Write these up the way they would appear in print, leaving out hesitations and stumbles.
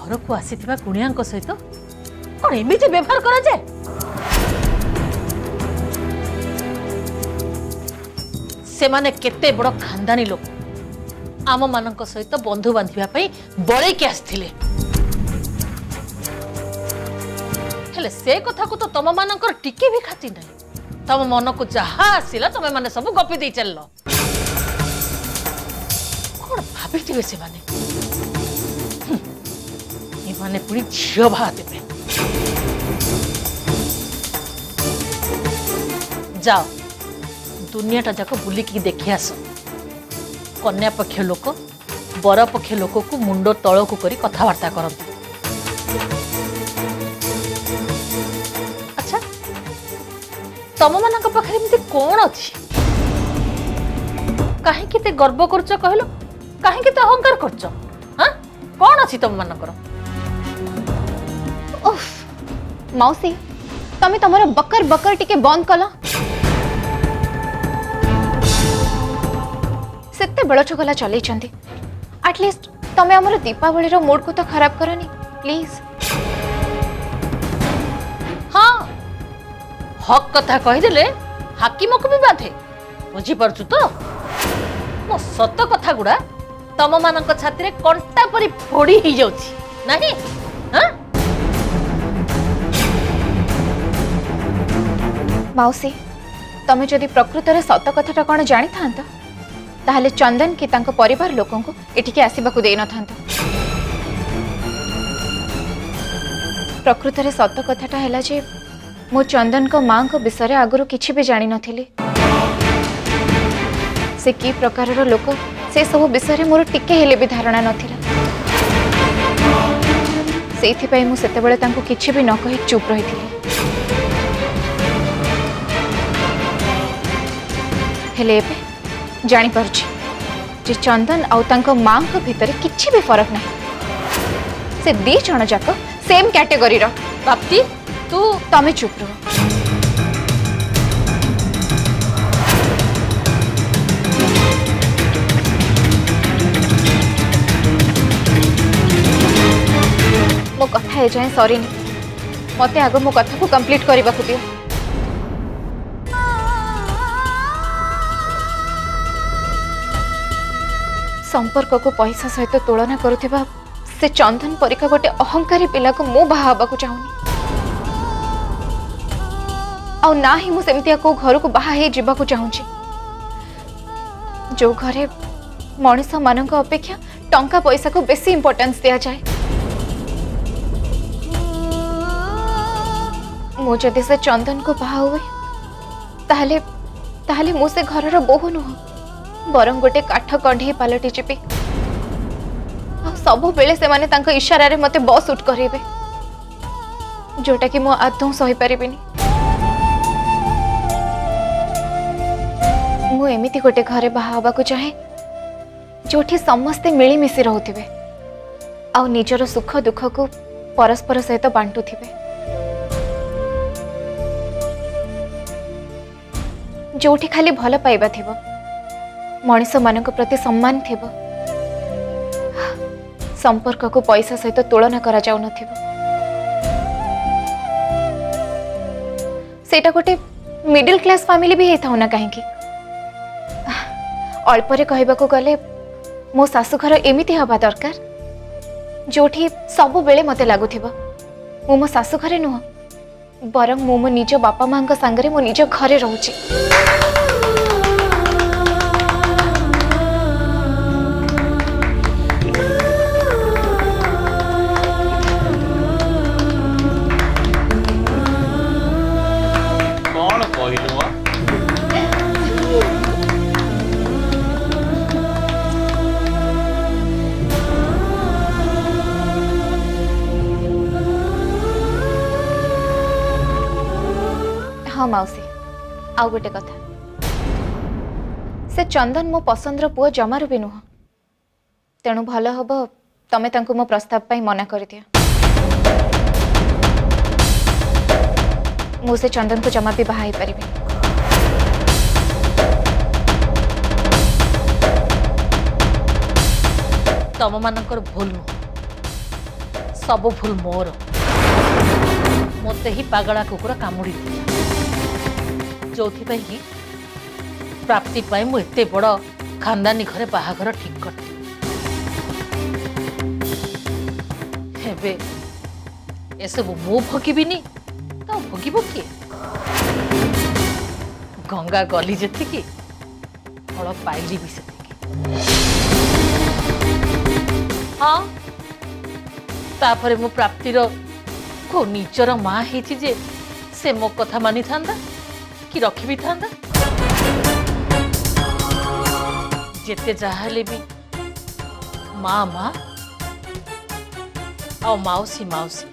घर को आसीथिबा कुणिया सहित कौन एमती व्यवहार करा जाए? से माने केते बड़ खानदानी लोक आम मान सहित बंधु बांधिबा बड़े के आसथिले हेले से कथा को तो तम मानकर टिके भी खाती नहीं। तम मन को जहा आसिला तमे माने सब गपी दे चललो। कौन भाभी से माने ये माने पूरी झियो भा देबे। जाओ दुनियाटा जाक बुलिकी देखि आस। कन्या पक्ष लोक बर पक्ष लोक को मुंड तलकू करी कथबार्ता करते। अच्छा तम मान पाखे एमती कौन अच्छी कहीं गर्व करच कहलो कहीं अहंकार करच? हाँ कौन अच्छी तम मानकर? उफ मौसी तमे तमर बकर बकर टिके बंद कला। सेते बड़ चगला चलै छंती एटलीस्ट तमे हमर दीपावली रो मूड को तो खराब करनी प्लीज। हाँ हक कथा कहीदेले हाकिम को भी बाधे बुझी पारछु तो। मो सत कथा गुड़ा तम मानक छाती रे कंटा परी फोड़ी ही जाउछि नाही? हाँ मौसी तमे जदि प्रकृत रे सत कथाटा कोन जानि थांता ताहले चंदन की तांको परिवार लोकों को एठिके आसीबा को देई न थांता। प्रकृत रे सत कथाटा हैला जे मो चंदन को मां को विषय आगुरु किछि भी जानि नथिली। से की प्रकार रो लोक से सब विषय मोर टिके हेले भी धारणा नथिला। सेथि पई मु सेते बेले तांको किछि भी न कहि चुप रहिथिली। हेले एबे जानी पारुछि जे चंदन आउ तांको मां को भीतर किछि भी फरक नहीं। से दी जण जाक सेम कैटेगरी रो। बाप्ती तू तमे चुप रहो। मो कथा ए जाए सॉरी नहीं मते आगो मो कथा को कंप्लीट करबा को दियो। संपर्क को पैसा सहित तुलना करुथिबा से चंदन परिका गोटे अहंकारी पिला को मु बाहा हबा को चाहुनी। आ ना ही मु सेमतिया को घर को बाहा हे जिबा को चाहुची जो घरे मनुष्य मानक अपेक्षा टंका पैसा को बेसी इंपोर्टेंस दिया जाए। मु जदि से चंदन को बाहा हुए ताहले ताहले मु से घर रो बोहू नुह बरं गोटे काठ कंढे पलटि जीपी। सब बेले से माने तांको इशारा रे मते बस उठ करेबे जोटा कि मो आदौ सही परिबिनी। मु एमिति गोटे घरे बाहा हबा को चाहे जोठी समस्ते मिलीमिशि रहउथिबे आ निजर सुख दुख को परस्पर सहित बांटुथिबे। जोठी खाली भल पाइबा थिबो मनीष मान प्रति सम्मान थिबो संपर्क को पैसा सहित तुलना करा जाउ नथिबो। सेटा गोटे मिडिल क्लास फैमिली भी हेथाउ ना कहीं अल्परे कहबा को गले मो सासुघर एमिति हवा दरकार जोठी सब बेले मते लागुथिबो मो मो सासुघरे नुह बरं मो मो निज बापा मां संगरे मो निज घरे रहूची। हाँ मौसी आउ गोटे कथा से चंदन मो पसंद पुओ जमार भी नुह तेणु भल हम तमें तांको मो प्रस्ताव पाई मना कर दिया। मु से चंदन को जमा भी बाहा पारि। तम मानकर भूल नुह सब भूल मोर मते ही पागला कुकुर कामुड़ी जो कि प्राप्ति पाई मु एते बड़ खानदानी घरे बाहाघर ठीक करती हेबे एसबू मु भोगिबिनी तो भोगिब किए गंगा गली जेतिकी फल पाइली भी सेतिकी हाँ तापरे मु प्राप्तिर को निजर माँ हेची जे से मो कथा मानि थांदा कि रखी भी थांदा जेते जाहले भी माँ माँ आ माउसी माउसी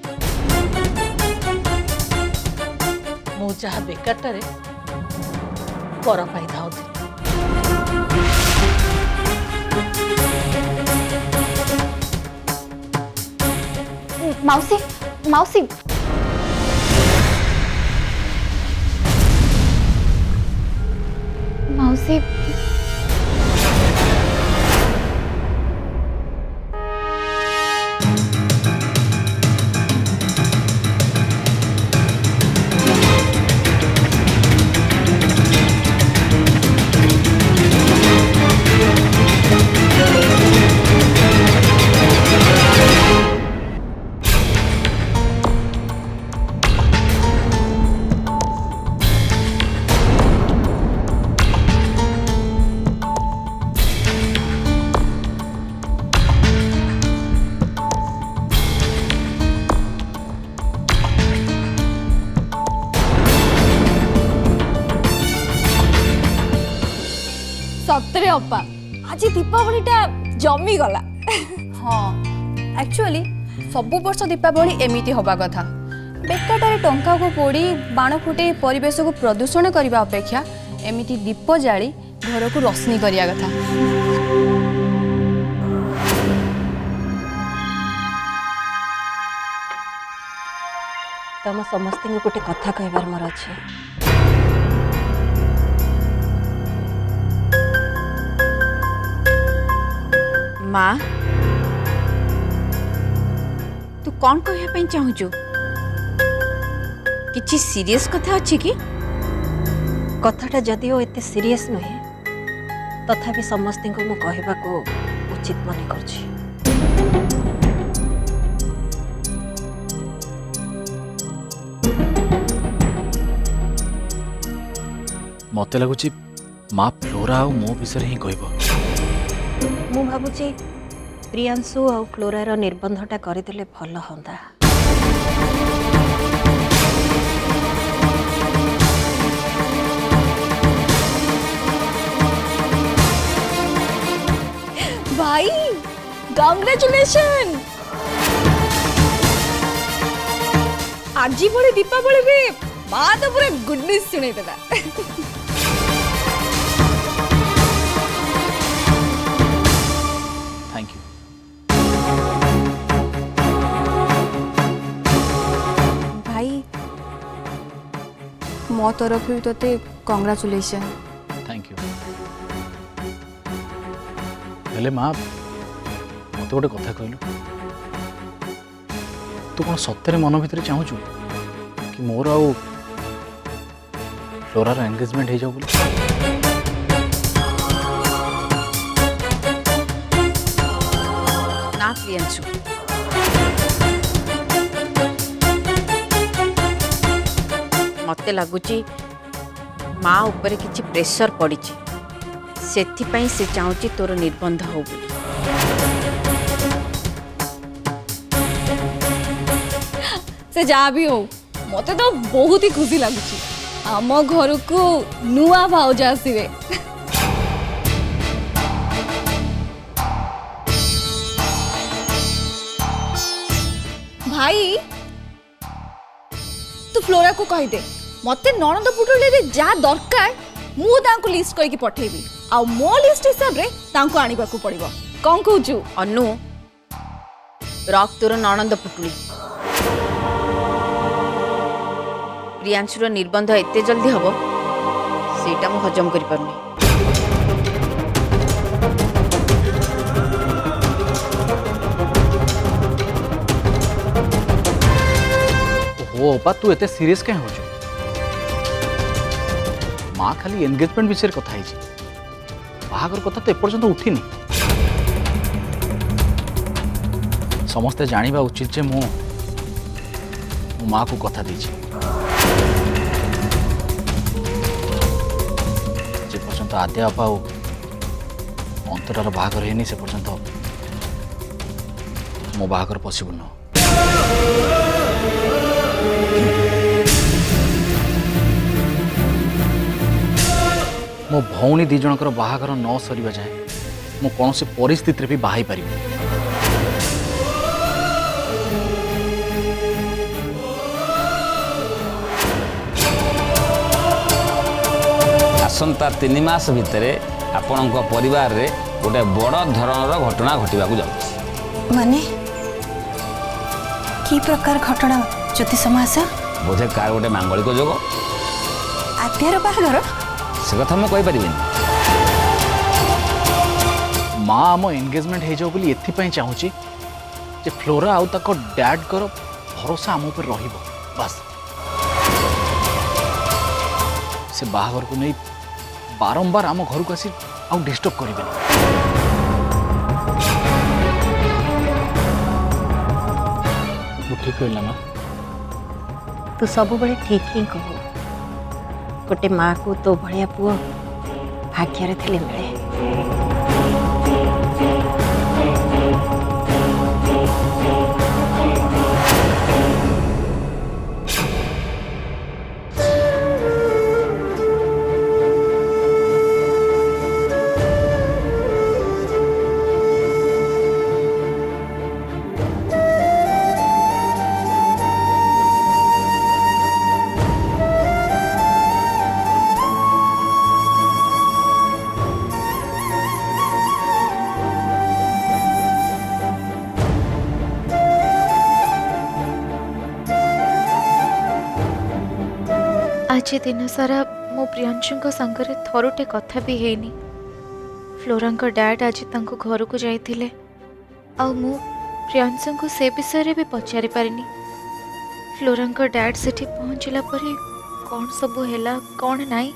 मु जहा बेकारटारे पर पाई धाउथि माउसी माउसी माउसी सतरे अप्पा आज दीपावलीटा जमी गला हाँ एक्चुअली सबु वर्ष दीपावली एमिति हवा कथा बेकारटारे टंका को पोड़ी बाण फुटे परिवेश को प्रदूषण करने अपेक्षा एमिति दीप जाली घर को रोशनी करिया कथा। तम समस्त गोटे कथा कहबार मोर अच्छे माँ तू कौन कहया चाहूचु किछि सीरियस कथा अच्छी कि कथाटा जदिओ एते सीरियस नुहे तथापि समस्त को मु कहबा को उचित मने करछि। मते लगुची माँ फ्लोरा और मो विषय ही कहब मु भाबुची प्रियांशु और फ्लोरार निर्बंधटा करदेले भल हंदा। भाई कांग्रेचुलेशन आज बड़े दीपावली रे माँ तो पूरा गुड न्यूज सुने देला थैंक यू। भाई मो तरफ तोते कांग्रेचुलेशन। Thank you. हेले माँ मत गोटे कथा कहलु तू कौन सत्य मन भितर चाहूचु कि मोर आउ फ्लोरार एंगेजमेंट हो जाऊ बोली? ना प्रियांशु मते लगुची माँ ऊपर किछि प्रेशर पड़ी सेथिपाई से चाहूची तोर निर्बंध हो बोली। से जहाँ भी हो मते तो बहुत ही खुशी लगुची आम घर को नुआ भाउज आसवे। भाई तू फ्लोरा को कही दे मते ननद पुटुले जा दरकार मु तांको लिस्ट करके पठेबी आ मो लिस्ट हिसाब रे तांको आनिबा को पड़िबो। कौन कहूचु अनु रख तोर ननंद पुटुली प्रियांशुर निर्बंध एते जल्दी हबो सेटा मु हजम करि पारुनी। हो अपा तू एते सीरियस कहीं हो माँ खाली एंगेजमेंट विषय कथा है बाहागर कथा तो एपर्यंत उठिनी समस्ते जानिबा उचित जे मो माँ को कथा देछि जे पर्यंत आद्य अपा अंतरार बाहागर हेनी से पर्यंत मो बाहागर पॉसिबल न मो भौणी दी जनकर बाहागर न सरिबा जाए मो कौन से परिस्थिति रे भी बाहाई पारिबो आसंता 3 मास भितर आपण परिवार रे गोटे बड़ धरणर घटना घटवा जाऊँ माने की प्रकार घटना ज्योतिष महाशय बोधे कार गोटे मांगलिक जोग आद्यार बाहागर से कथा मुझे कहीपरि माँ आम एंगेजमेंट हो जाओ बोली एथि चाहूँगी जे फ्लोरा आउ ताको डैड कर भरोसा आम उपर रहिबो बस से बाहागर को नहीं बारंबार आम घर को आसी आउ डिस्टर्ब करेंगे ठीक कहला माँ तू सब बड़े ठीक ही कहू गोटे माँ को तो भाया पुओ भाग्य थे मिले आज दिन सारा मो प्रियांशु संगरे थरुटे कथा भी हेनी फ्लोरा डैड आज घर को जाइथिले आ मु प्रियांशु को से विषय भी पचारि पारिनी फ्लोरा डैड सेठी पहुँचला परे कौन सब हैला कौन नाई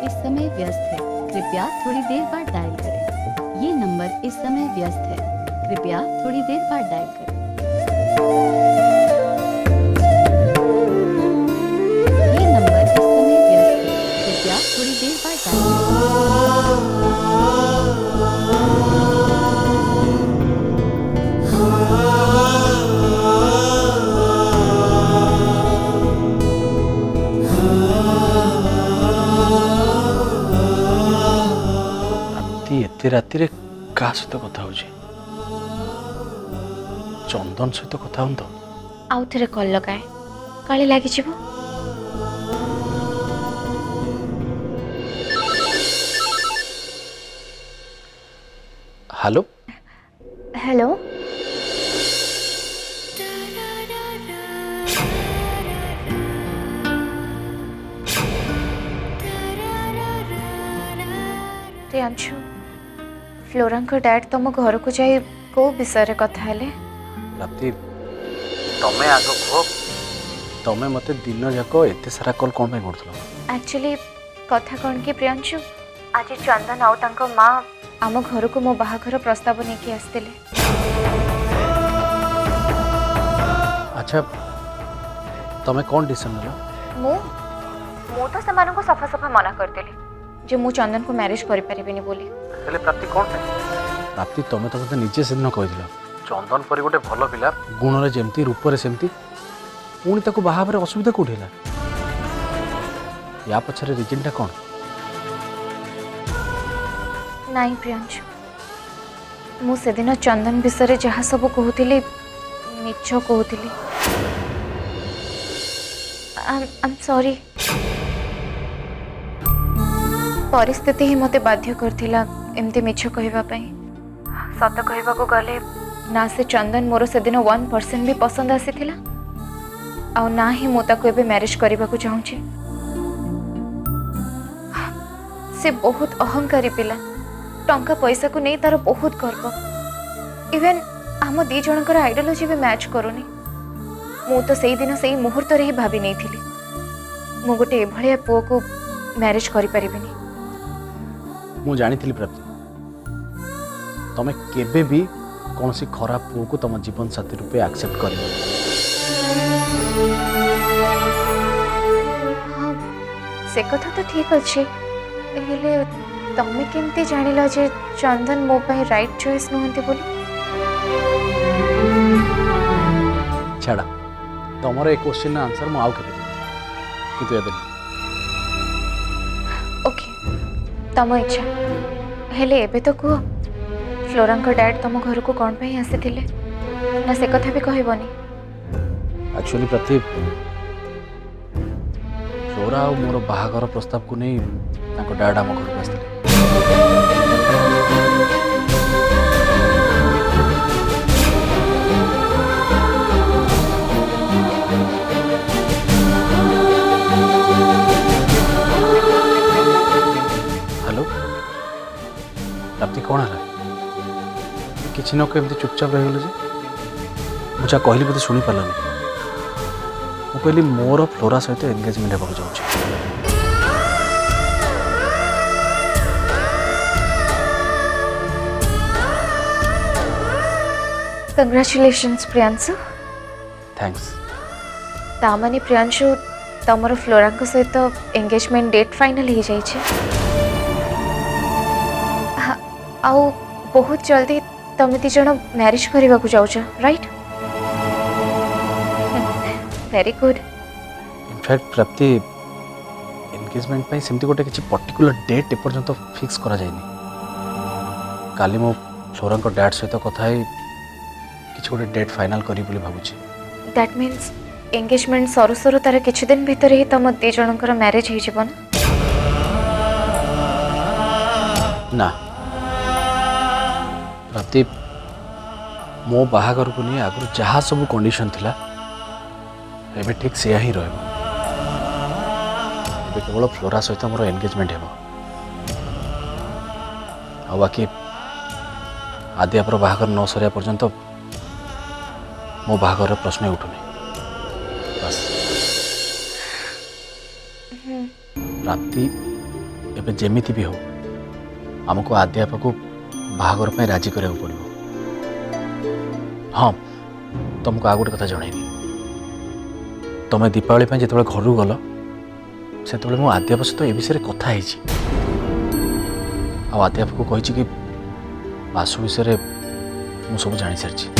इस समय व्यस्त है कृपया थोड़ी देर बाद डायल करें ये नंबर इस समय व्यस्त है कृपया थोड़ी देर बाद डायल करें ये नंबर इस समय व्यस्त है कृपया थोड़ी देर बाद डायल एते राति रे का सहित कथा हो चंदन सहित कथा हूँ तो आउ थे कल लगाए काले लगी जीवो hello hello Priyanshu flora dad तुम घर को जाई को विषय कथा हेले राति तमे आग कह तमे मते दिन जाक एते सारा कॉल कौन करथलो एक्चुअली कथा कौन कि प्रियांशु आज चंदन आउ तांको माँ आम घर को मो बाहाघर प्रस्ताव नहीं आसते अच्छा तमे कौन डिसीजन नेला मु तो सेमानन को सफा सफा मना करदेली जे मु चंदन को मैरिज करि परिबिनी बोली हेले प्राप्ति कौन प्राप्ति तमे तो मते निजे से दिन कहिदिला चंदन परि गोटे भलो पिला गुण रे जेमती रूप रे सेमती पुणी ताको बाहाबरे असुविधा कोठेला या पछरे रीजन टा कौन नहीं प्रियांशु मु से दिन चंदन विषय जहाँ सब कहूली मिछ कहूली आई एम सॉरी परिस्थिति ही मते बाध्य करथिला एमती मिछ कहबा पई। सत कहबा को गले ना से चंदन मोर से दिन 1% भी पसंद आसीथिला आ ना ही मो ताको एबे मैरिज करबा को चाहूची। से बहुत अहंकारी पिला, टंका पैसा को नहीं तार बहुत गर्व। इवन आम दी जनकर आइडियोलॉजी भी मैच करूनी। मु तो सेई दिन सेई मुहूर्त रे ही भाभी नहीं थिली मु गोटे एभलिया पुओ को मैरिज करि परिबिनी। मु जानी प्राप्ति तमे केबे भी कौन सी खराब पुओ को तुम जीवन साथी रूपे एक्सेप्ट कर। हाँ से कथा तो ठीक अच्छे, हेले तमे केमती जानिला जे चंदन मो पई राइट चॉइस नहंती बोली? छाड़ा तुमर एक क्वेश्चन आंसर मु आउ केबे किंतु एबे ओके तम इच्छा। हेले एबे तो कह फ्लोरा डैड तुम घर को कौन पे आसीथिले ना से कथा भी कहबनी? एक्चुअली प्राप्ति फ्लोरा और मोर बाहागर प्रस्ताव को नहीं ताको डैड आम घर को आसते। हेलो प्राप्ति कौन है किसी न कमी चुपचाप रहीगल जे मुझे कहली बोधे शुणी पार्लानी। मु कहली मोर फ्लोरा सहित एंगेजमेंट होगा जाऊँ। कंग्रेचुलेशंस प्रियांशु। थैंक्स। तामाने प्रियांशु तमर फ्लोरा सहित एंगेजमेंट डेट फाइनल हो जाइए। आउ बहुत जल्दी तमे दी जण मैरिज करने को जाऊच राइट? Very good. इनफैक्ट प्राप्ति एंगेजमेंट पे सेमती गोटे किसी पर्टिकुलर डेट एपर्यंत फिक्स करा जायनी। काली मो फ्लोरा को डैड सहित कथा है किसी गोटे डेट फाइनल करी बोली भाबुची। दैट मीन्स एंगेजमेंट सरू सरू तार किछि दिन भीतर ही तम दी जनकर मैरिज हो जिवो ना? प्राप्ति मो बाहागर को नहीं आगु जहाँ सब कंडीशन थिला एबे ठीक से ही रहे। केवल फ्लोरा सहित मोर एंगेजमेंट हो आ बाकी आदि आप बाहागर न सरिया पर्यंत मो बाहागर प्रश्न उठुनी। बस प्राप्ति एबे जेमिति भी हो आमको आदि आप को बाहागर पे राजी करा पड़ो। हाँ तुमको आ गोटे कथा जनईनी तुम दीपावली पे जिते घर गल से मो आद्याप सहित ए विषय कथा आद्याप को कही कि बासु विषय मु सब जानी सारी।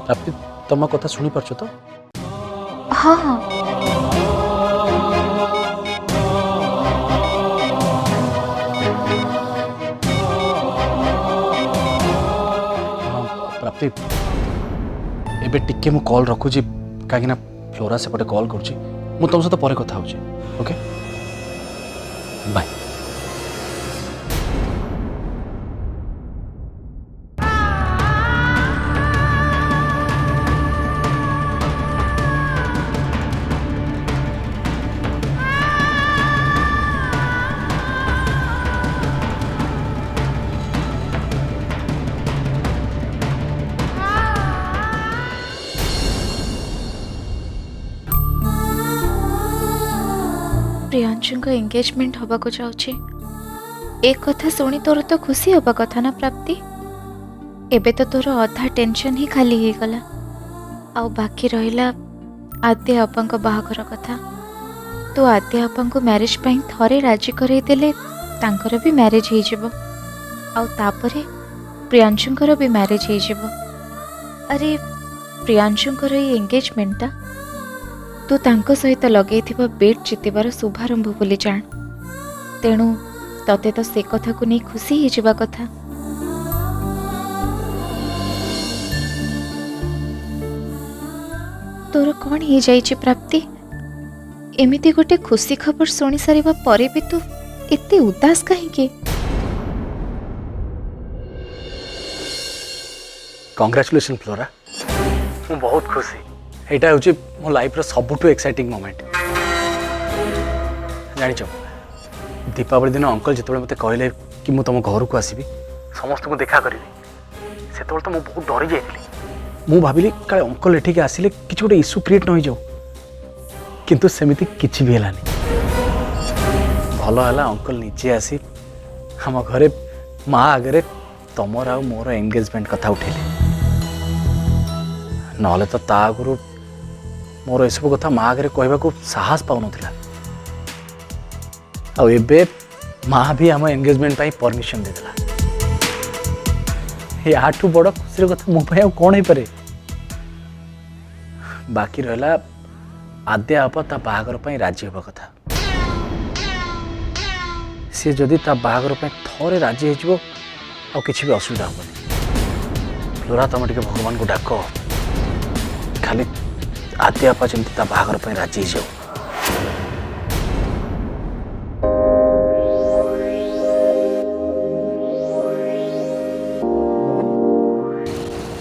प्राप्ति तुम कथा शुणी पार्छ तो? हाँ हाँ प्राप्ति एबे टिके मु कॉल रखुची कहीं फ्लोरा सेपटे कॉल करुची मु तुम सहित पर कथा होची। Okay bye. प्रियांशु का एंगेजमेंट हवा को जाउछे एक कथा सुनी तोर तो खुशी हवा कथा ना प्राप्ति? एबे तो तोर अधा टेंशन ही खाली ही गला आ बाकी रहिला आद्य अपांक बाहागर कथा। तो आद्य अपांक मैरिज पई थरे राजी करई देले तांकर भी मैरिज हो जिवो आउ तापरे प्रियांशुंकर भी मैरिज हो जिवो। अरे प्रियांशुंकर ये एंगेजमेंटा तू तांको सहित लगेइथिबा बेट जितिबार शुभारंभ बोली जान। तेणु तते तो से कथा को नहीं खुशी हो जिबा कथा। तोर कौन हो जाइछि प्राप्ति? एमिति गोटे खुशी खबर शुणी सारिबा परे भी तू एते उदास कहीं? कंग्रेचुलेशन फ्लोरा, मु बहुत खुशी। एटा होची मो लाइफ रो सबुठु एक्साइटिंग मोमेंट। जानिछ दीपावली दिन अंकल जिते मते कहले कि मु तुम घर को आसबि समस्त को देखा करी से तो मु बहुत डरी जाइली। मु भाबिली काले अंकल एठी के आसिले किछ गोटे इश्यू क्रिएट न हो जाऊ, किंतु सेमिति किछि भी हेलानी। भलो हला अंकल नीचे आसी हम घरे माँ आगे तमर आ मोर एंगेजमेंट कथा उठेले। नहले तो ता आगु मोर एसबू कथा माँ आगे कहवाक साहस पाउन। आबे माँ भी आम एंगेजमेंट पाई परमिशन देला। याठू बड़ खुशी कथा मो कौन हो पारे। बाकी रहा आद्या आप ता बाहागर पाई राजी हवा कथा। सी जदि ता बाहागर पाई थोड़े राजी हो किसी भी असुविधा हेनी। फ्लोरा तुम टे भगवान को डाक खाली आद्या आपा जमी ता बाहागर पाई राजी हो।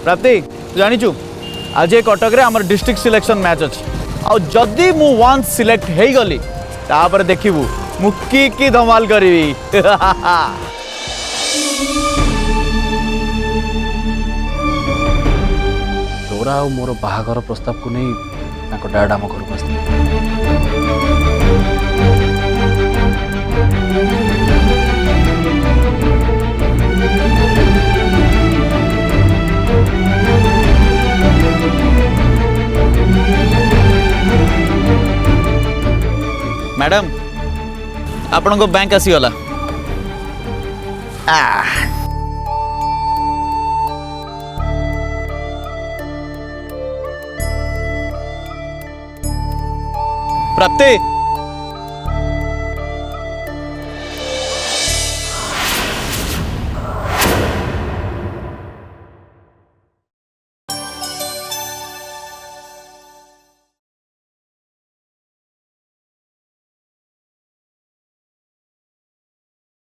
प्राप्ति जानिचु आज ए कटक रे हमर डिस्ट्रिक्ट सिलेक्शन मैच अछि। आ जदि मु वंस सिलेक्ट हे गली तापर देखिबू मु की धमाल करिवी। फ्लोरा और मोर बाहागर प्रस्ताव को नहीं डैड आम घर को आसते। मैडम आपण को बैंक आसीगला। प्राप्ति